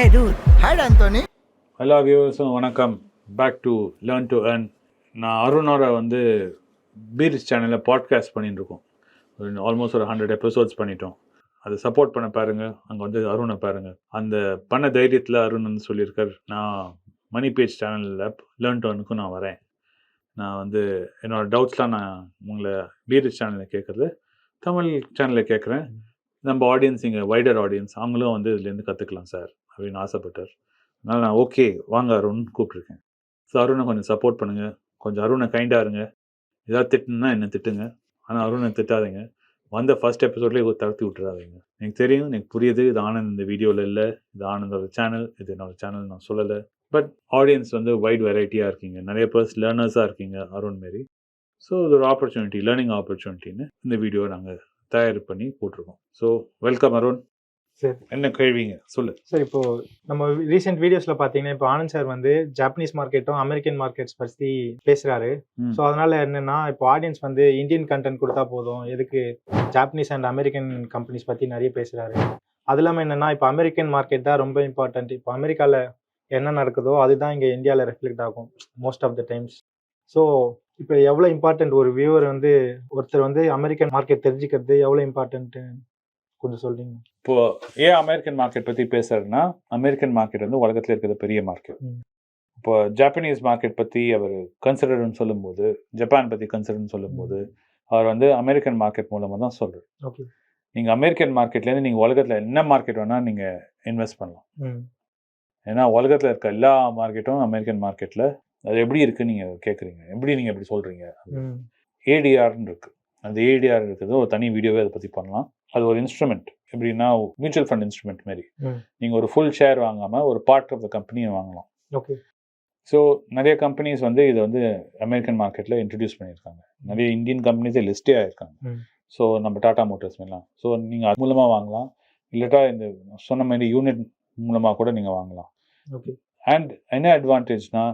Hey dude, hi Anthony. Hello வியூவர்ஸும் வணக்கம். Back to learn to earn. நான் அருணோட பீரிஸ் சேனலில் பாட்காஸ்ட் பண்ணிட்டு இருக்கோம். ஆல்மோஸ்ட் ஒரு 100 எபிசோட்ஸ் பண்ணிட்டோம். அதை சப்போர்ட் பண்ண பாருங்கள். அங்கே அருணை பாருங்கள். அந்த பண்ண தைரியத்தில் அருண் சொல்லியிருக்கார், நான் மணி பேஜ் சேனலில் லேர்ன் டு ஏர்னுக்கும் நான் வரேன். நான் என்னோடய டவுட்ஸ்லாம் நான் உங்களை பீரிஸ் சேனலில் கேட்குறது தமிழ் சேனலில் கேட்குறேன். நம்ம ஆடியன்ஸ் இங்கே வைடர் ஆடியன்ஸ் அவங்களும் இதுலேருந்து கற்றுக்கலாம் சார் அப்படின்னு ஆசைப்பட்டார். அதனால் நான் ஓகே வாங்க அருண் கூப்பிட்ருக்கேன். ஸோ அருணை கொஞ்சம் சப்போர்ட் பண்ணுங்கள், கொஞ்சம் அருணை கைண்டாக இருங்க. ஏதாவது திட்டுனா என்ன திட்டுங்க, ஆனால் அருணை திட்டாதீங்க. ஃபர்ஸ்ட் எபிசோட்லேயே தடுத்து விட்டுறாதீங்க. எனக்கு தெரியும், எனக்கு புரியுது, இது ஆனந்த் இந்த வீடியோவில் இல்லை, இது ஆனந்தோட சேனல், இது என்னோட சேனல் நான் சொல்லலை. பட் ஆடியன்ஸ் வைட் வெரைட்டியாக இருக்கீங்க, நிறைய பேர்ஸ் லேர்னர்ஸாக இருக்கீங்க அருண் மாரி. ஸோ இது ஒரு ஆப்பர்ச்சுனிட்டி, லேர்னிங் ஆப்பர்ச்சுனிட்டின்னு இந்த வீடியோ நாங்கள் தயார் பண்ணி போட்டிருக்கோம். So welcome Arun. சார் என்ன கேள்விங்க சொல்லு சார். இப்போ நம்ம ரீசெண்ட் வீடியோஸ்ல பாத்தீங்கன்னா, இப்போ ஆனந்த் சார் ஜாப்பனீஸ் மார்க்கெட்டும் அமெரிக்கன் மார்க்கெட்ஸ் பத்தி பேசுறாரு. ஸோ அதனால என்னன்னா, இப்போ ஆடியன்ஸ் இந்தியன் கண்டென்ட் கொடுத்தா போதும், எதுக்கு ஜாப்பனீஸ் அண்ட் அமெரிக்கன் கம்பெனிஸ் பத்தி நிறைய பேசுறாரு. அது இல்லாமல் என்னன்னா, இப்போ அமெரிக்கன் மார்க்கெட் தான் ரொம்ப இம்பார்ட்டன்ட். இப்போ அமெரிக்காவில் என்ன நடக்குதோ அதுதான் இங்கே இந்தியாவில் ரெஃப்ளெக்ட் ஆகும் most of the times. So இப்போ எவ்வளோ இம்பார்ட்டன்ட் ஒரு வியூவர் ஒருத்தர் அமெரிக்கன் மார்க்கெட் தெரிஞ்சுக்கிறது எவ்வளோ இம்பார்ட்டன்ட்டு கொஞ்சம் சொல்றீங்க. இப்போ ஏன் அமெரிக்கன் மார்க்கெட் பத்தி பேசுறதுன்னா, அமெரிக்கன் மார்க்கெட் உலகத்துல இருக்கிற பெரிய மார்க்கெட். இப்போ ஜாப்பனீஸ் மார்க்கெட் பத்தி அவர் கன்சிடர்னு சொல்லும்போது, ஜப்பான் பத்தி கன்சிடர்னு சொல்லும்போது, அவர் அமெரிக்கன் மார்க்கெட் மூலமா தான் சொல்றாரு. ஓகே, நீங்க அமெரிக்கன் மார்க்கெட்ல இருந்து நீங்க உலகத்துல என்ன மார்க்கெட் வேணா நீங்க இன்வெஸ்ட் பண்ணலாம். ஏன்னா உலகத்துல இருக்க எல்லா மார்க்கெட்டும் அமெரிக்கன் மார்க்கெட்ல அது எப்படி இருக்கு நீங்க கேக்குறீங்க, எப்படி நீங்க எப்படி சொல்றீங்க. ஏடிஆர்னு இருக்கு, அந்த ஏடிஆர் இருக்குது ஒரு தனி வீடியோவே அதை பற்றி பண்ணலாம். அது ஒரு இன்ஸ்ட்ருமெண்ட், எப்படின்னா மியூச்சுவல் ஃபண்ட் இன்ஸ்ட்ருமெண்ட் மாரி. நீங்கள் ஒரு ஃபுல் ஷேர் வாங்காமல் ஒரு பார்ட் ஆஃப் த கம்பெனியை வாங்கலாம். ஓகே. ஸோ நிறைய கம்பெனிஸ் இதை அமெரிக்கன் மார்க்கெட்டில் இன்ட்ரடியூஸ் பண்ணியிருக்காங்க. நிறைய இந்தியன் கம்பெனிஸே லிஸ்டே ஆகிருக்காங்க. ஸோ நம்ம டாடா மோட்டர்ஸ் எல்லாம். ஸோ நீங்கள் அது மூலமாக வாங்கலாம், இல்லாட்டா இந்த சொன்ன மாதிரி யூனிட் மூலமாக கூட நீங்கள் வாங்கலாம். ஓகே. அண்ட் என்ன அட்வான்டேஜ்னா,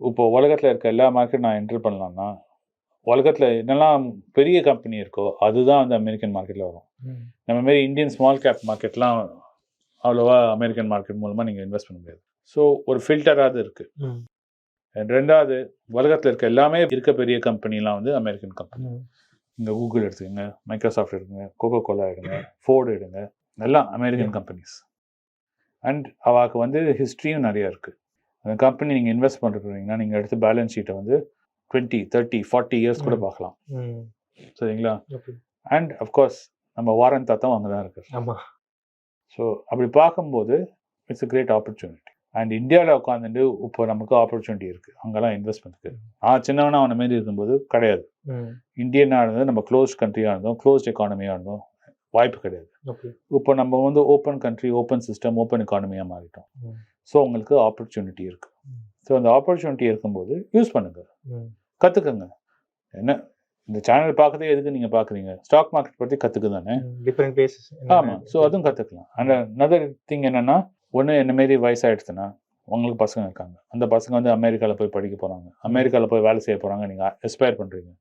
இப்போ உலகத்தில் இருக்க எல்லா மார்க்கெட் நான் என்ட்ரு பண்ணலாம்னா, உலகத்தில் என்னெல்லாம் பெரிய கம்பெனி இருக்கோ அதுதான் அமெரிக்கன் மார்க்கெட்டில் வரும். நம்ம மாரி இந்தியன் ஸ்மால் கேப் மார்க்கெட்லாம் அவ்வளோவா அமெரிக்கன் மார்க்கெட் மூலமாக நீங்கள் இன்வெஸ்ட் பண்ண முடியாது. ஸோ ஒரு ஃபில்டராக இருக்குது. ரெண்டாவது, உலகத்தில் இருக்க எல்லாமே இருக்க பெரிய கம்பெனிலாம் அமெரிக்கன் கம்பெனி. இங்கே கூகுள் எடுத்துக்கோங்க, மைக்ரோசாஃப்ட் எடுங்க, கோகோ கோலா எடுங்க, ஃபோர்டு எடுங்க, எல்லாம் அமெரிக்கன் கம்பெனிஸ். அண்ட் அவாக்கு ஹிஸ்ட்ரியும் நிறையா இருக்குது. அந்த கம்பெனி நீங்கள் இன்வெஸ்ட் பண்ணுறீங்கன்னா நீங்கள் எடுத்து பேலன்ஸ் ஷீட்டை 20, 30, 40 இயர்ஸ் கூட பார்க்கலாம். சரிங்களா? அண்ட் அஃப்கோர்ஸ் நம்ம வாரன் தாத்தாவும் அங்கே தான் இருக்கு. ஸோ அப்படி பார்க்கும்போது it's a great opportunity. And இந்தியாவில் உட்காந்துட்டு இப்போ நமக்கு ஆப்பர்ச்சுனிட்டி இருக்குது அங்கெல்லாம் இன்வெஸ்ட்மெண்ட்டுக்கு. நான் சின்னவனா அவனை மாரி இருக்கும்போது கிடையாது. இந்தியனாக இருந்தது, நம்ம க்ளோஸ்ட் கண்ட்ரியாக இருந்தோம், க்ளோஸ்ட் எக்கானமியாக இருந்தோம், வாய்ப்பு கிடையாது. இப்போ நம்ம open country, open system, open எக்கானமியாக மாறிட்டோம். ஸோ உங்களுக்கு ஆப்பர்ச்சுனிட்டி இருக்குது. ஸோ அந்த ஆப்பர்ச்சுனிட்டி இருக்கும்போது யூஸ் பண்ணுங்கள், கற்றுக்குங்க. என்ன இந்த சேனல் பார்க்கறதே எதுக்கு நீங்கள் பார்க்குறீங்க? ஸ்டாக் மார்க்கெட் பற்றி கற்றுக்கு தானே, டிஃப்ரெண்ட் பேசஸ். ஆமாம். ஸோ அதுவும் கற்றுக்கலாம். அண்ட் அனதர் திங் என்னென்னா, ஒன்று என்னமாரி வயசாகிடுச்சுன்னா உங்களுக்கு பசங்க இருக்காங்க, அந்த பசங்க அமெரிக்காவில் போய் படிக்க போகிறாங்க, அமெரிக்காவில் போய் வேலை செய்ய போகிறாங்க, நீங்கள் எஸ்பயர் பண்ணுறீங்க,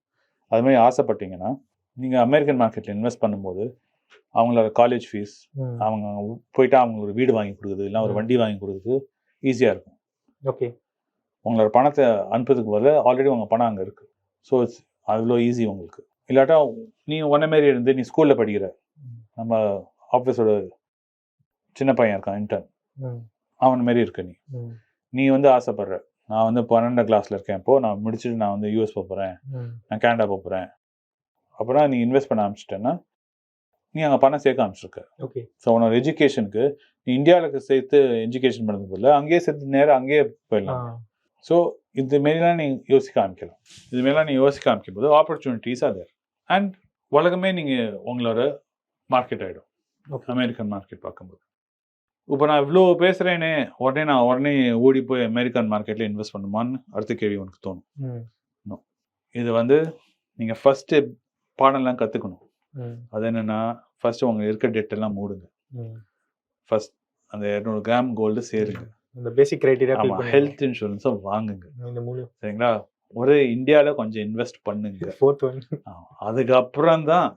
அதுமாதிரி ஆசைப்பட்டீங்கன்னா நீங்கள் அமெரிக்கன் மார்க்கெட்டில் இன்வெஸ்ட் பண்ணும்போது அவங்களோட காலேஜ் ஃபீஸ், அவங்க போயிட்டு அவங்களுக்கு ஒரு வீடு வாங்கி கொடுக்குறது, இல்லை ஒரு வண்டி வாங்கி கொடுக்குறது ஈஸியாக இருக்கும். ஓகே. உங்களோட பணத்தை அனுப்புறதுக்கு பதில் ஆல்ரெடி உங்கள் பணம் அங்கே இருக்குது. ஸோ இட்ஸ் அவ்வளோ ஈஸி உங்களுக்கு. இல்லாட்டா நீ ஒன்றை மாரி இருந்து நீ ஸ்கூலில் படிக்கிற, நம்ம ஆஃபீஸோட சின்ன பையன் இருக்கான் இன்டர்ன், அவன் மாரி இருக்க நீ ஆசைப்படுற, நான் 12ஆம் கிளாஸில் இருக்கேன், இப்போது நான் முடிச்சுட்டு நான் யூஎஸ் போகிறேன், நான் கனடா போகிறேன், அப்புறம் நீ இன்வெஸ்ட் பண்ண ஆரம்பிச்சிட்டேன்னா நீ அங்கே பணம் சேர்க்க ஆரம்பிச்சிருக்க. ஓகே. ஸோ உன்னோட எஜுகேஷனுக்கு நீ இந்தியாவுக்கு சேர்த்து எஜுகேஷன் பண்ணுறது இல்லை, அங்கேயே சேர்த்து நேரம் அங்கேயே போயிடலாம். ஸோ இதுமாரிலாம் நீ யோசிக்க ஆரம்பிக்கலாம். இதுமாரிலாம் நீ யோசிக்க ஆரம்பிக்கும் போது ஆப்பர்ச்சுனிட்டிஸ் அது. அண்ட் உலகமே நீங்கள் உங்களோட மார்க்கெட் ஆகிடும் அமெரிக்கன் மார்க்கெட் பார்க்கும்போது. இப்போ நான் இவ்வளோ பேசுகிறேனே, உடனே ஓடி போய் அமெரிக்கன் மார்க்கெட்டில் இன்வெஸ்ட் பண்ணுமான்னு அடுத்த கேள்வி உனக்கு தோணும். இது நீங்கள் ஃபஸ்ட்டு பாடம்லாம் கற்றுக்கணும். அது என்னென்னா, ஃபஸ்ட்டு உங்கள் இருக்க டெட்டெல்லாம் மூடுங்க. ஃபஸ்ட் அந்த 200 கிராம் கோல்டு சேருங்க. இந்த பேசிக் கிரைட்டீரியா. ஆமாம், ஹெல்த் இன்சூரன்ஸை வாங்குங்க. சரிங்களா? ஒரு இந்தியாவில் கொஞ்சம் இன்வெஸ்ட் பண்ணுங்க. அதுக்கப்புறம் தான்,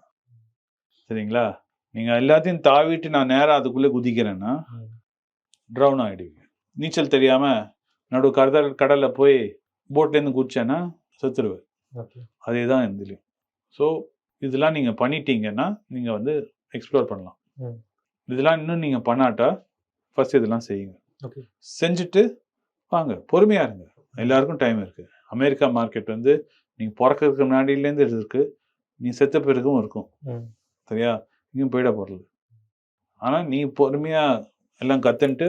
சரிங்களா, நீங்கள் எல்லாத்தையும் தாவிட்டு நான் நேராக அதுக்குள்ளே குதிக்கிறேன்னா ட்ரவுன் ஆகிடுவீங்க. நீச்சல் தெரியாமல் நடு கடலில் போய் போட்லேருந்து குதிச்சேன்னா செத்துருவேன். ஓகே. அதே தான் இதுலையும். ஸோ இதெல்லாம் நீங்கள் பண்ணிட்டீங்கன்னா நீங்கள் வந்து எக்ஸ்ப்ளோர் பண்ணலாம். இதெல்லாம் இன்னும் நீங்கள் பண்ணாட்டா ஃபர்ஸ்ட் இதெல்லாம் செய்யுங்க. ஓகே. செஞ்சுட்டு வாங்க, பொறுமையாக இருங்க. எல்லாருக்கும் டைம் இருக்குது. அமெரிக்கா மார்க்கெட் வந்து நீங்கள் பிறக்கிறதுக்கு முன்னாடியிலேருந்து இருக்குது, நீ செத்த பிறகும் இருக்கும். சரியா? இங்கேயும் போயிட போகிறது. ஆனால் நீ பொறுமையாக எல்லாம் கற்றுன்ட்டு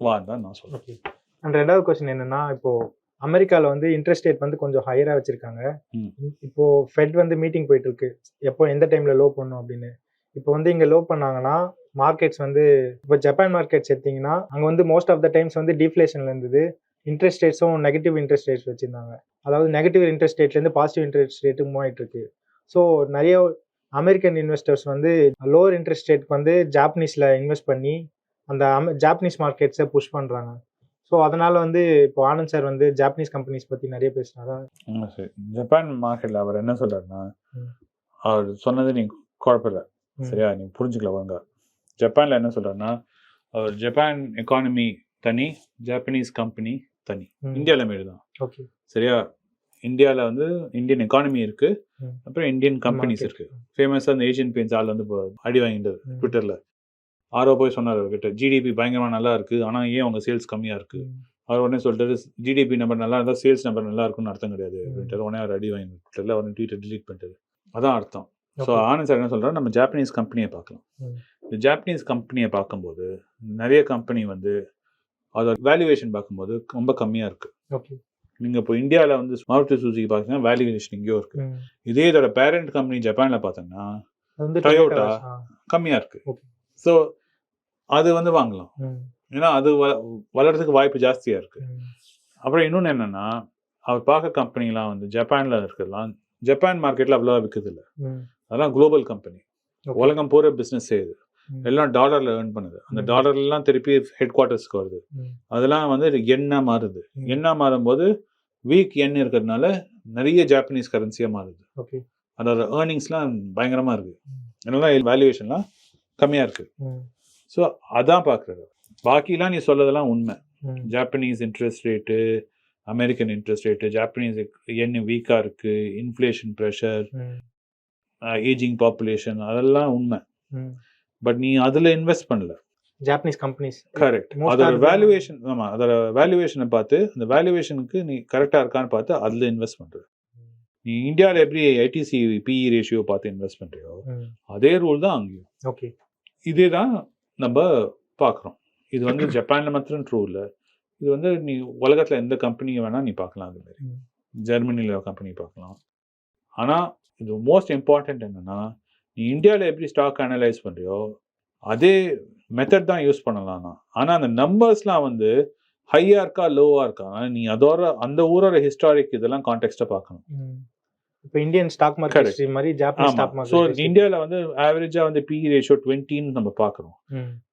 வான்னு தான் நான் சொல்கிறேன். ஓகே. அண்ட் ரெண்டாவது கொஸ்டின் என்னன்னா, இப்போது அமெரிக்காவில் வந்து இன்ட்ரெஸ்ட் ரேட் வந்து கொஞ்சம் ஹையராக வச்சுருக்காங்க. இப்போது ஃபெட் வந்து மீட்டிங் போயிட்டுருக்கு, எப்போ எந்த டைமில் லோ பண்ணும் அப்படின்னு. இப்போ வந்து இங்கே லோ பண்ணாங்கன்னா மார்க்கெட்ஸ் வந்து, இப்போ ஜப்பான் மார்க்கெட்ஸ் எடுத்திங்கன்னா அங்கே வந்து மோஸ்ட் ஆஃப் த டைம்ஸ் வந்து டீஃப்ளேஷனில் இருந்தது. இன்ட்ரெஸ்ட் ரேட்ஸும் நெகட்டிவ் இன்ட்ரெஸ்ட் ரேட்ஸ் வச்சுருந்தாங்க. அதாவது நெகட்டிவ் இன்ட்ரெஸ்ட் ரேட்லேருந்து பாசிட்டிவ் இன்ட்ரெஸ்ட் ரேட்டு மூவ் ஆகிட்டு இருக்கு. ஸோ நிறைய அமெரிக்கன் இன்வெஸ்டர்ஸ் வந்து லோவர் இன்ட்ரெஸ்ட் ரேட்க்கு வந்து ஜாப்பனீஸில் இன்வெஸ்ட் பண்ணி அந்த ஜாப்பனீஸ் மார்க்கெட்ஸை புஷ் பண்ணுறாங்க. ஸோ அதனால் வந்து இப்போ ஆனந்த் சார் வந்து ஜாப்பனீஸ் கம்பெனிஸ் பற்றி நிறைய பேசுனாரா? சரி, ஜப்பான் மார்க்கெட்டில் அவர் என்ன சொல்கிறாருன்னா, அவர் சொன்னது நீங்கள் குழப்பல, சரியா? நீங்கள் புரிஞ்சுக்கல வாங்க. ஜப்பானில் என்ன சொல்கிறாருன்னா, அவர் ஜப்பான் எக்கானமி தனி, ஜாப்பனீஸ் கம்பெனி தனி. இந்தியாவில் மாரி தான். ஓகே. சரியா? இந்தியாவில் வந்து இந்தியன் எக்கானமி இருக்குது, அப்புறம் இந்தியன் கம்பெனிஸ் இருக்குது. ஃபேமஸாக அந்த ஏஷியன் பெயிண்ட்ஸ் ஆள் வந்து இப்போ அடி வாங்கிட்டது ட்விட்டரில். ஆரோ போய் சொன்னார் அவர்கிட்ட, ஜிடிபி பயங்கரமாக நல்லா இருக்குது, ஆனால் ஏன் அவங்க சேல்ஸ் கம்மியாக இருக்குது? அவர் உடனே சொல்லிட்டு, ஜிடிபி நம்பர் நல்லா இருந்தால் சேல்ஸ் நம்பர் நல்லா இருக்குன்னு அர்த்தம் கிடையாது அப்படின்ட்டு உடனே அவர் அடி வாங்கி ட்விட்டரில் உடனே ட்வீட்டை டிலீட் பண்ணிட்டாரு. அதான் அர்த்தம். ஸோ ஆனந்த் சார் என்ன சொல்கிறார், நம்ம ஜாப்பனீஸ் கம்பெனியை பார்க்கலாம். இந்த ஜாப்பனீஸ் கம்பெனியை பார்க்கும்போது நிறைய கம்பெனி வந்து அதோட வேல்யூவேஷன் பார்க்கும்போது ரொம்ப கம்மியாக இருக்குது. ஓகே. நீங்கள் இப்போ இந்தியாவில் வந்து மாருதி சுசுகி பார்த்தீங்கன்னா வேல்யூவேஷன் இங்கேயோ இருக்குது. இதே இதோட பேரண்ட் கம்பெனி ஜப்பானில் பார்த்தோம்னா டொயோட்டா கம்மியாக இருக்குது. ஸோ அது வந்து வாங்கலாம், ஏன்னா அது வளர்றதுக்கு வாய்ப்பு ஜாஸ்தியாக இருக்குது. அப்புறம் இன்னொன்று என்னென்னா, அவர் பார்க்க கம்பெனிலாம் வந்து ஜப்பானில் இருக்கிறதுலாம் ஜப்பான் மார்க்கெட்டில் அவ்வளோவா விற்குது இல்லை. அதெல்லாம் குளோபல் கம்பெனி, உலகம் போகிற பிஸ்னஸ் செய்யுது, எல்லாம் டாலரில் ஏர்ன் பண்ணுது. அந்த டாலர்லாம் திருப்பி ஹெட் குவார்ட்டர்ஸ்க்கு வருது. அதெல்லாம் வந்து எண்ணா மாறுது. எண்ணா மாறும்போது வீக் எண் இருக்கிறதுனால நிறைய ஜாப்பனீஸ் கரன்சியாக மாறுது. அதோட ஏர்னிங்ஸ்லாம் பயங்கரமாக இருக்குது, அதனால வேல்யூவேஷன்லாம் கம்மியாக இருக்குது. ஸோ அதான் பார்க்குறது. பாக்கிலாம் நீ சொல்லதெல்லாம் உண்மை. Japanese interest rate, American interest rate, Japanese எண் வீக்காக இருக்குது, இன்ஃப்ளேஷன் ப்ரெஷர், ஏஜிங் பாப்புலேஷன், அதெல்லாம் உண்மை. பட் நீ அதில் இன்வெஸ்ட் பண்ணல, ஜாப்பனீஸ் கம்பெனிஸ். கரெக்ட். அதோட வேல்யூவேஷன், ஆமாம், அதோட வேல்யூவேஷனை பார்த்து அந்த வேல்யூவேஷனுக்கு நீ கரெக்டாக இருக்கான்னு பார்த்து அதில் இன்வெஸ்ட் பண்ணுறது. நீ இந்தியாவில் எப்படி ஐடிசி பிஇ ரேஷியோ பார்த்து இன்வெஸ்ட் பண்ணுறியோ அதே ரூல் தான் அங்கேயும். ஓகே. இதே தான் நம்ம பார்க்குறோம். இது வந்து ஜப்பானில் மாத்திரம் ட்ரூ இல்லை, இது வந்து நீ உலகத்தில் எந்த கம்பெனியை வேணால் நீ பார்க்கலாம். அதுமாரி ஜெர்மனியில் கம்பெனி பார்க்கலாம். ஆனால் இது மோஸ்ட் இம்பார்ட்டண்ட் என்னென்னா, நீ இந்தியாவில் எப்படி ஸ்டாக் அனலைஸ் பண்ணுறியோ அதே மெத்தட் தான் யூஸ் பண்ணலாம்னா. ஆனால் அந்த நம்பர்ஸ்லாம் வந்து ஹையாக இருக்கா லோவாக இருக்கா, நீ அதோட அந்த ஊரோட ஹிஸ்டாரிக் இதெல்லாம் கான்டெக்ஸ்ட்டாக பார்க்கணும். இப்போ இந்தியன் ஸ்டாக் மார்க்கெட் மாதிரி ஜப்பானீஸ் ஸ்டாக் மார்க்கெட். ஸோ இந்தியாவில் வந்து ஆவரேஜாக வந்து பிஇ ரேஷியோ 20ன்னு நம்ம பார்க்குறோம்.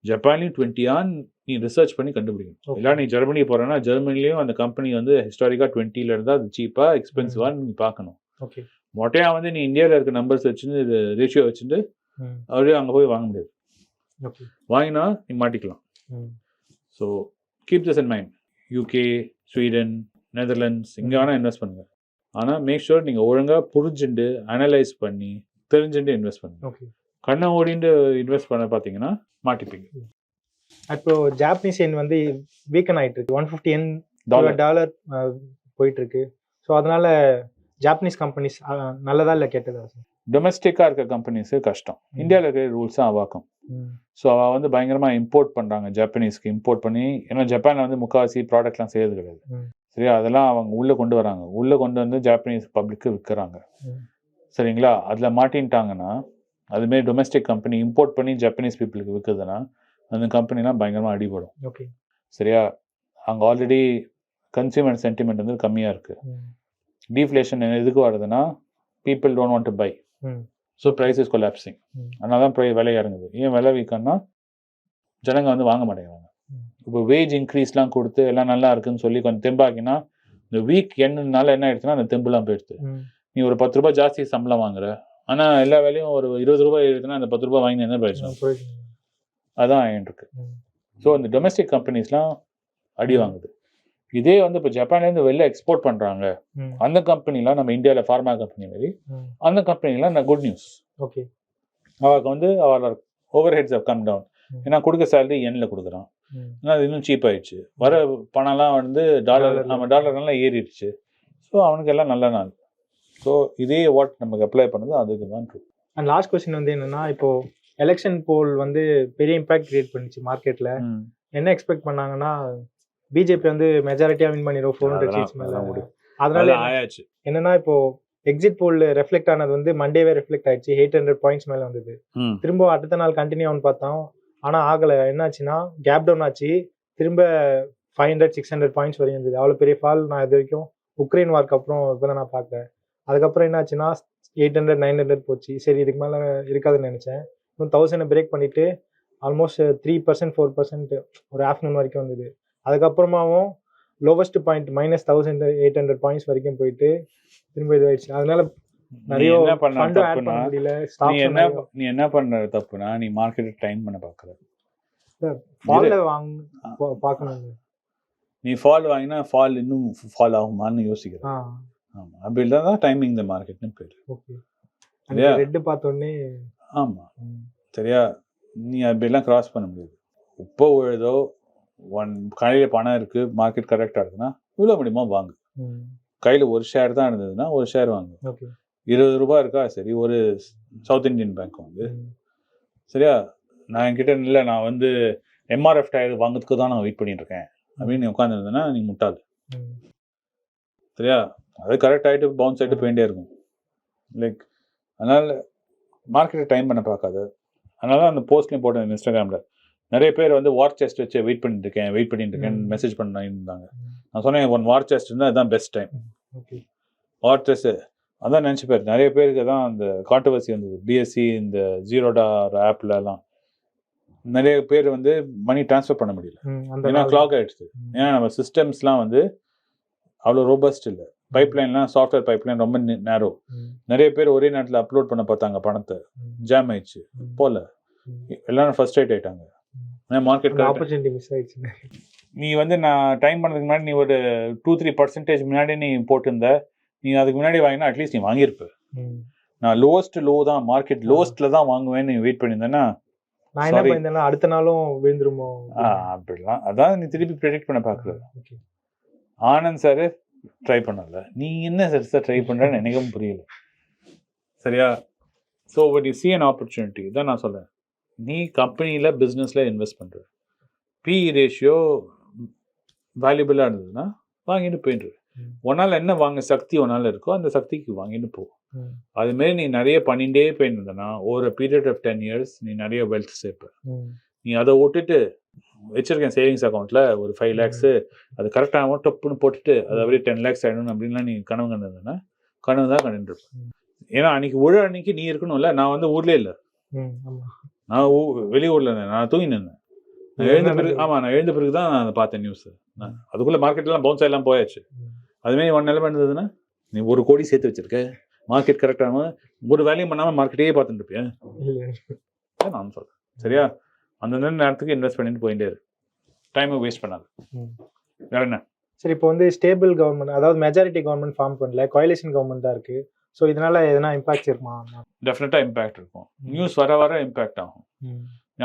ஜப்பான்லையும் 20 நீ ரிசர்ச் பண்ணி கண்டுபிடிக்கணும். இல்லை நீ ஜெர்மனி போகிறேன்னா ஜெர்மனிலையும் அந்த கம்பெனி வந்து ஹிஸ்டாரிக்காக 20ல் இருந்தால் அது சீப்பாக எக்ஸ்பென்சிவாக நீ பார்க்கணும். ஓகே. மொட்டையா வந்து நீ இந்தியாவில் இருக்க நம்பர்ஸ் வச்சுட்டு ரேஷியோ வச்சுட்டு அப்படியே அங்கே போய் வாங்க முடியாது. வாங்கினா நீ மாட்டிக்கலாம். So keep this in mind. UK, Sweden, Netherlands இங்கே வேணால் இன்வெஸ்ட் பண்ணுங்கள். ஆனால் மேக் ஷூர் நீங்கள் ஒழுங்காக புரிஞ்சுட்டு அனலைஸ் பண்ணி தெரிஞ்சுட்டு இன்வெஸ்ட் பண்ணுங்க. கண்ணை ஓடிட்டு இன்வெஸ்ட் பண்ண பார்த்தீங்கன்னா மாட்டிப்பீங்க. இப்போ ஜாப்பனீஸ் என் வந்து வீக்கன் ஆகிட்டு இருக்கு, $150 போயிட்டு இருக்கு. ஸோ அதனால ஜாப்பனீஸ் கம்பெனிஸ் நல்லதா இல்லை கெட்டதா? டொமெஸ்டிக்காக இருக்க கம்பெனிஸு கஷ்டம். இந்தியாவில் இருக்கிற ரூல்ஸ் தான் அவாக்கும். ஸோ அவள் வந்து பயங்கரமாக இம்போர்ட் பண்ணுறாங்க, ஜாப்பனீஸ்க்கு இம்போர்ட் பண்ணி. ஏன்னா ஜப்பானில் வந்து முக்கால்வாசி ப்ராடக்ட்லாம் செய்யறது கிடையாது. சரியா? அதெல்லாம் அவங்க உள்ளே கொண்டு வராங்க, உள்ளே கொண்டு வந்து ஜாப்பனீஸ் பப்ளிக்கு விற்கிறாங்க. சரிங்களா? அதில் மாட்டின்ட்டாங்கன்னா, அதுமாரி டொமெஸ்டிக் கம்பெனி இம்போர்ட் பண்ணி ஜாப்பனீஸ் பீப்புளுக்கு விற்குதுன்னா அந்த கம்பெனிலாம் பயங்கரமாக அடிபடும். ஓகே. சரியா? அங்கே ஆல்ரெடி கன்சியூமர் சென்டிமெண்ட் வந்து கம்மியாக இருக்குது. டீஃப்ளேஷன் எதுக்கு வருதுன்னா, people don't want to buy, so price is collapsing. அதனால தான் விலை இறங்குது. ஏன் விலை வீக்கன்னா ஜனங்க வந்து வாங்க மாட்டேங்கிறாங்க. இப்போ வேஜ் இன்க்ரீஸ்லாம் கொடுத்து எல்லாம் நல்லா இருக்குன்னு சொல்லி கொஞ்சம் தெம்பாக்கினா இந்த வீக் எண்ணுனால என்ன ஆயிடுச்சுன்னா அந்த தெம்புலாம் போயிடுது. நீ ஒரு $10 ஜாஸ்தி சம்பளம் வாங்குற, ஆனால் எல்லா வேலையும் ஒரு $20 எடுத்துனா அந்த $10 வாங்கி என்ன பிரயோஜனம்? அதான் ஆயிட்டு இருக்கு. ஸோ அந்த டொமஸ்டிக் கம்பெனிஸ்லாம் அடி வாங்குது. இதே வந்து இப்போ ஜப்பான்லேருந்து வெளில எக்ஸ்போர்ட் பண்ணுறாங்க, அந்த கம்பெனிலாம் நம்ம இந்தியாவில் ஃபார்மா கம்பெனி மாதிரி, அந்த கம்பெனிலாம் குட் நியூஸ். ஓகே, அவருக்கு வந்து அவரோட overheads have come down. ஏன்னா கொடுக்க சேலரி எண்ணில் கொடுக்குறான், ஏன்னா அது இன்னும் சீப் ஆயிடுச்சு. வர பணம்லாம் வந்து டாலர்லாம் ஏறிடுச்சு. ஸோ அவனுக்கு எல்லாம் நல்ல நாள். ஸோ இதே வாட் நமக்கு அப்ளை பண்ணுது அதுக்கு தான் ட்ரூ. அண்ட் லாஸ்ட் கொஸ்டின் வந்து என்னன்னா, இப்போ எலெக்ஷன் போல் வந்து பெரிய இம்பாக்ட் கிரியேட் பண்ணிச்சு மார்க்கெட்ல. என்ன எக்ஸ்பெக்ட் பண்ணாங்கன்னா பிஜேபி வந்து மெஜாரிட்டியா வின் பண்ணிடும் 400 சீட்ஸ் மேல. அதனால ஆயாச்சு. என்னன்னா இப்போ எக்ஸிட் போல்ல ரெஃப்ளெக்ட் ஆனது வந்து மண்டேவே ரெஃப்ளெக்ட் ஆயிடுச்சு. 800 பாயிண்ட்ஸ் மேல வந்தது. திரும்ப அடுத்த நாள் கண்டினியூ ஆகும் பார்த்தோம், ஆனா ஆகல. என்னாச்சுன்னா கேப் டவுன் ஆச்சு. திரும்ப 500-600 பாயிண்ட்ஸ் வரையும் இருந்தது. அவ்வளவு பெரிய ஃபால் நான் இது வரைக்கும் உக்ரைன் வார்க்கு அப்புறம் இப்பதான் நான் பார்க்கறேன். அதுக்கப்புறம் என்னாச்சுன்னா 800-900 போச்சு. சரி இதுக்கு மேல இருக்காதுன்னு நினைச்சேன். 1000 பிரேக் பண்ணிட்டு ஆல்மோஸ்ட் 3% 4% ஒரு ஆஃப்டர்நூன் வரைக்கும் வந்தது. அதுக்கப்புறமாவும் லோவஸ்ட் பாயிண்ட் -1800 பாயிண்ட்ஸ் வரைக்கும் போயிட்டு திரும்ப இதுவாயிடுச்சு. அதனால நிறைய ஃபண்ட் ஆட் பண்ண முடியல. நீ என்ன பண்ற தப்புனா, நீ மார்க்கெட் டைம் பண்ண பாக்குற. ஃபால்ல பார்க்கணும். நீ ஃபால் வாங்கினா ஃபால் இன்னும் ஃபால் ஆகுமான்னு யோசிக்கிற. ஆமா, அப்படி இல்லதான் டைமிங் த மார்க்கெட்னு பேரு. ஓகே, ரெட் பார்த்தோன்னே. ஆமா, சரியா. நீ அப்படிலாம் கிராஸ் பண்ண முடியாது. இப்போ ஏதோ கையில் பணம் இருக்கு, மார்க்கெட் கரெக்டாக இருக்குன்னா இவ்வளோ முடியுமா வாங்கு. கையில் ஒரு ஷேர் தான் இருந்ததுன்னா ஒரு ஷேர் வாங்கு. 20 ரூபா இருக்கா, சரி ஒரு சவுத் இந்தியன் பேங்க் வாங்கு. சரியா, நான் என்கிட்ட இல்லை, நான் வந்து எம்ஆர்எஃப் டயர் வாங்குறதுக்கு தான் நான் வெயிட் பண்ணிட்டு இருக்கேன் அப்படின்னு நீ உட்காந்துருந்தேன்னா நீ முட்டாள். சரியா, அது கரெக்ட் ஆகிட்டு பவுன்ஸ் ஆகிட்டு போயிட்டே இருக்கும். லைக் அதனால் மார்க்கெட்டை டைம் பண்ண பார்க்காது. அதனால தான் அந்த போஸ்ட்லையும் போட்டேன் இன்ஸ்டாகிராமில். நிறைய பேர் வந்து வார் செஸ்ட் வச்சு வெயிட் பண்ணிட்டு இருக்கேன் மெசேஜ் பண்ணிருந்தாங்க. நான் சொன்னேன், ஒன் வார் செஸ்ட் இருந்தால் அதுதான் பெஸ்ட் டைம். வார் செஸ்ட் அதான் நினச்சி பேர் நிறைய பேருக்கு தான் அந்த கான்ட்ரவர்சி வந்தது. பிஎஸ்சி இந்த ஜீரோடா ஆப்லலாம் நிறைய பேர் வந்து மணி டிரான்ஸ்ஃபர் பண்ண முடியல, ஏன்னா கிளாக் ஆகிடுச்சு. ஏன்னா நம்ம சிஸ்டம்ஸ்லாம் வந்து அவ்வளோ ரோபஸ்ட் இல்லை. பைப்லைன்லாம் சாஃப்ட்வேர் பைப்லைன் ரொம்ப நேரோ. நிறைய பேர் ஒரே நேரத்தில் அப்லோட் பண்ண பார்த்தாங்க, பணத்தை ஜாம் ஆயிடுச்சு. போல எல்லாரும் ஃபர்ஸ்ட்ரேட் ஆயிட்டாங்க. மார்க்கெட் ஆப்பர்ச்சுனிட்டி மிஸ் ஆயிடுச்சு. நீ வந்து நான் டைம் பண்ணதுக்கு முன்னாடி நீ ஒரு 2-3% முன்னாடி நீ போட்டிருந்த, நீ அதுக்கு முன்னாடி வாங்கினா அட்லீஸ்ட் நீ வாங்கியிருப்ப. நான் லோவஸ்ட் லோ தான், மார்க்கெட் லோவஸ்ட்ல தான் வாங்குவேன்னு நீ வெயிட் பண்ணியிருந்தேன்னா நான் என்ன பண்ணிருந்தேன்னா அடுத்த நாளும் விழுந்துருமோ அப்படிலாம். அதான் நீ திருப்பி ப்ரெடிக்ட் பண்ண பார்க்குற. ஆனந்த் சார் ட்ரை பண்ணல, நீ என்ன சார் ட்ரை பண்ணுறேன்னு எனக்கும் புரியல. சரியா, so but you see an opportunity தான் நான் சொல்கிறேன். நீ கம்பெனியில் பிஸ்னஸில் இன்வெஸ்ட் பண்ணுற, PE ரேஷியோ வேல்யூபிளாக இருந்ததுன்னா வாங்கிட்டு போயிட்டு. உன்னால் என்ன வாங்க சக்தி உன்னால் இருக்கோ அந்த சக்திக்கு வாங்கிட்டு போ. அதுமாரி நீ நிறைய பண்ணிகிட்டே போயிருந்ததுன்னா ஒரு பீரியட் ஆஃப் 10 years நீ நிறைய வெல்த் சேர்ப்ப. நீ அதை விட்டுட்டு வச்சிருக்கேன் சேவிங்ஸ் அக்கௌண்ட்டில் ஒரு 5 lakhs, அது கரெக்டாக டப்புன்னு போட்டுட்டு அது அப்படியே 10 lakhs ஆகிடும் அப்படின்லாம் நீ கனவு கண்டதுன்னா கனவு தான் கண்டுருப்பேன். ஏன்னா அன்றைக்கி அன்றைக்கி நீ இருக்கணும்ல. நான் வந்து ஊர்லேயே இல்லை, நான் வெளியூரில் இருந்தேன், நான் தூங்கி நின்றேன். நான் எழுந்த பிறகு நான் எழுந்த பிறகு தான் நான் பார்த்தேன் நியூஸ். அதுக்குள்ளே மார்க்கெட்லாம் பவுன்ஸ் எல்லாம் போயாச்சு. அதுமாரி ஒன் நிலைமை இருந்ததுன்னா நீ 1 கோடி சேர்த்து வச்சிருக்க, மார்க்கெட் கரெக்டாக ஒரு வேலையும் பண்ணாமல் மார்க்கெட்டே பார்த்துட்டு இருப்பேன். நான் சொல்கிறேன். சரியா, அந்த நேரத்துக்கு இன்வெஸ்ட் பண்ணிட்டு போயிட்டே இரு, டைமை வேஸ்ட் பண்ணாது. வேற என்ன? சரி, இப்போ வந்து ஸ்டேபிள் கவர்மெண்ட், அதாவது மெஜாரிட்டி கவர்மெண்ட் ஃபார்ம் பண்ணல, கோயலிஷன் கவர்மெண்ட் தான் இருக்குது. ஸோ இதனால எதனா இம்பாக்ட் இருக்குமா? டெஃபினட்டாக இம்பாக்ட் இருக்கும். நியூஸ் வர இம்பாக்ட் ஆகும்.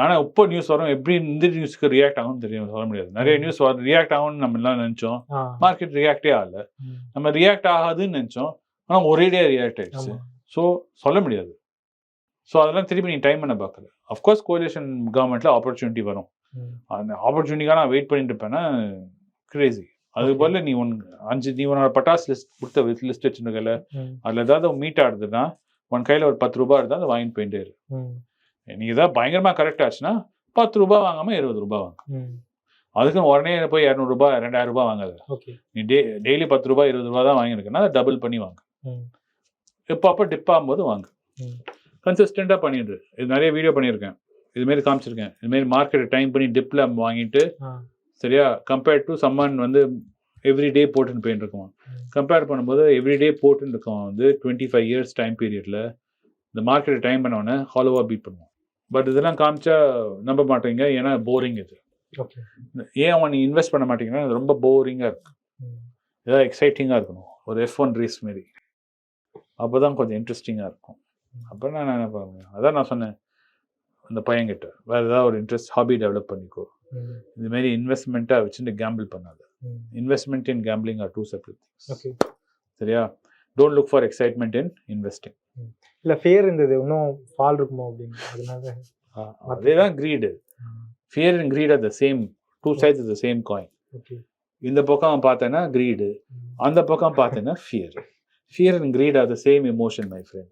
ஆனால் இப்போ நியூஸ் வரும், எப்படி இந்த நியூஸ்க்கு ரியாக்ட் ஆகும்னு தெரியும், சொல்ல முடியாது. நிறைய நியூஸ் ரியாக்ட் ஆகும்னு நம்ம எல்லாம் நினச்சோம், மார்க்கெட் ரியாக்டே ஆகல. நம்ம ரியாக்ட் ஆகாதுன்னு நினச்சோம், ஆனால் ஒரேடியாக ரியாக்ட் ஆகிடுச்சு. ஸோ சொல்ல முடியாது. ஸோ அதெல்லாம் திருப்பி நீ டைம் பண்ண பார்க்குறது. அஃப்கோர்ஸ் கோலிஷன் கவர்மெண்ட்டில் ஆப்பர்ச்சுனிட்டி வரும். அந்த ஆப்பர்ச்சுனிட்டிக்காக நான் வெயிட் பண்ணிட்டு இருப்பேன்னா கிரேசி. அது போல நீ நீ உன்னோட பட்டாஸ் லிஸ்ட் கொடுத்த லிஸ்ட் வச்சுருக்கல, அதில் ஏதாவது மீட் ஆடுதுன்னா உன் கையில் ஒரு 10 ரூபா இருந்தால் அதை வாங்கிட்டு போயிட்டே இரு. நீ ஏதாவது பயங்கரமாக கரெக்ட் ஆச்சுன்னா 10 ரூபா வாங்காமல் 20 ரூபா வாங்க. அதுக்குன்னு உடனே போய் 200 ரூபா 2000 ரூபா வாங்காது. நீ டெய்லி 10 ரூபா 20 ரூபா தான் வாங்கியிருக்கேன்னா அதை டபுள் பண்ணி வாங்க. அப்போ டிப் ஆகும்போது வாங்க. கன்சிஸ்டண்டாக பண்ணிடு. இது நிறைய வீடியோ பண்ணியிருக்கேன், இதுமாரி காமிச்சிருக்கேன். இதுமாரி மார்க்கெட்டை டைம் பண்ணி டிப்பில் வாங்கிட்டு, சரியா, கம்பேர்ட் டு சம்மன் வந்து எவ்ரிடே போட்டுன்னு போயிட்டு இருக்கோம். கம்பேர் பண்ணும்போது எவ்ரிடே போட்டுன்னு இருக்கோம் வந்து 25 years டைம் பீரியடில் இந்த மார்க்கெட்டை டைம் பண்ணவொடனே ஹாலோவாக பீட் பண்ணுவோம். பட் இதெல்லாம் காமிச்சா நம்ப மாட்டேங்க, ஏன்னா போரிங் இது. ஓகே. ஏன் அவன் நீ இன்வெஸ்ட் பண்ண மாட்டேங்கன்னா அது ரொம்ப போரிங்காக இருக்கும். ஏதாவது எக்ஸைட்டிங்காக இருக்கணும், ஒரு F1 ரேஸ் மாரி. அப்போ தான் கொஞ்சம் இன்ட்ரெஸ்டிங்காக இருக்கும். அப்போ நான் என்ன பண்ண முடியும்? அதான் நான் சொன்னேன் அந்த பையன்கிட்ட, வேறு ஏதாவது ஒரு இன்ட்ரெஸ்ட் ஹாபி டெவலப் பண்ணிக்கோ. இதுமாரி இன்வெஸ்ட்மெண்ட்டாக வச்சுட்டு கேம்பிள் பண்ணாது. Investment in gambling are 2 separate things. Okay. சரியா? Don't look for excitement in investing. இல்லை ஃபியர் இருந்தது, இன்னும் ஃபால் இருக்குமோ அப்படின்னு, அதனால. அதே தான் greed. Fear and greed are the same, two sides of the same coin. Okay. இந்த பக்கம் பார்த்தேன்னா greed, அந்த பக்கம் பார்த்தேன்னா fear. Fear and greed are the same emotion, my friend.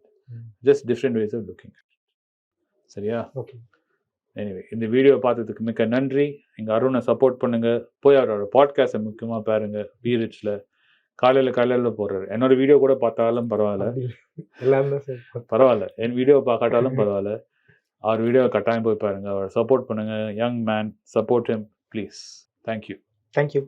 Just different ways of looking at it. சரியா? Okay. Anyway இந்த video பார்த்ததுக்கு மிக்க நன்றி. எங்கள் அருணை சப்போர்ட் பண்ணுங்க. போய் அவரோட பாட்காஸ்ட்டை முக்கியமாக பாருங்க. பி ரிச்ல காலையில் போடுறாரு. என்னோட வீடியோ கூட பார்த்தாலும் பரவாயில்ல, எல்லாமே பரவாயில்ல, என் வீடியோ பார்க்காட்டாலும் பரவாயில்ல, அவர் வீடியோவை கட்டாயம் போய் பாருங்க. அவரை சப்போர்ட் பண்ணுங்க. Young man, support him please. Thank you. Thank you.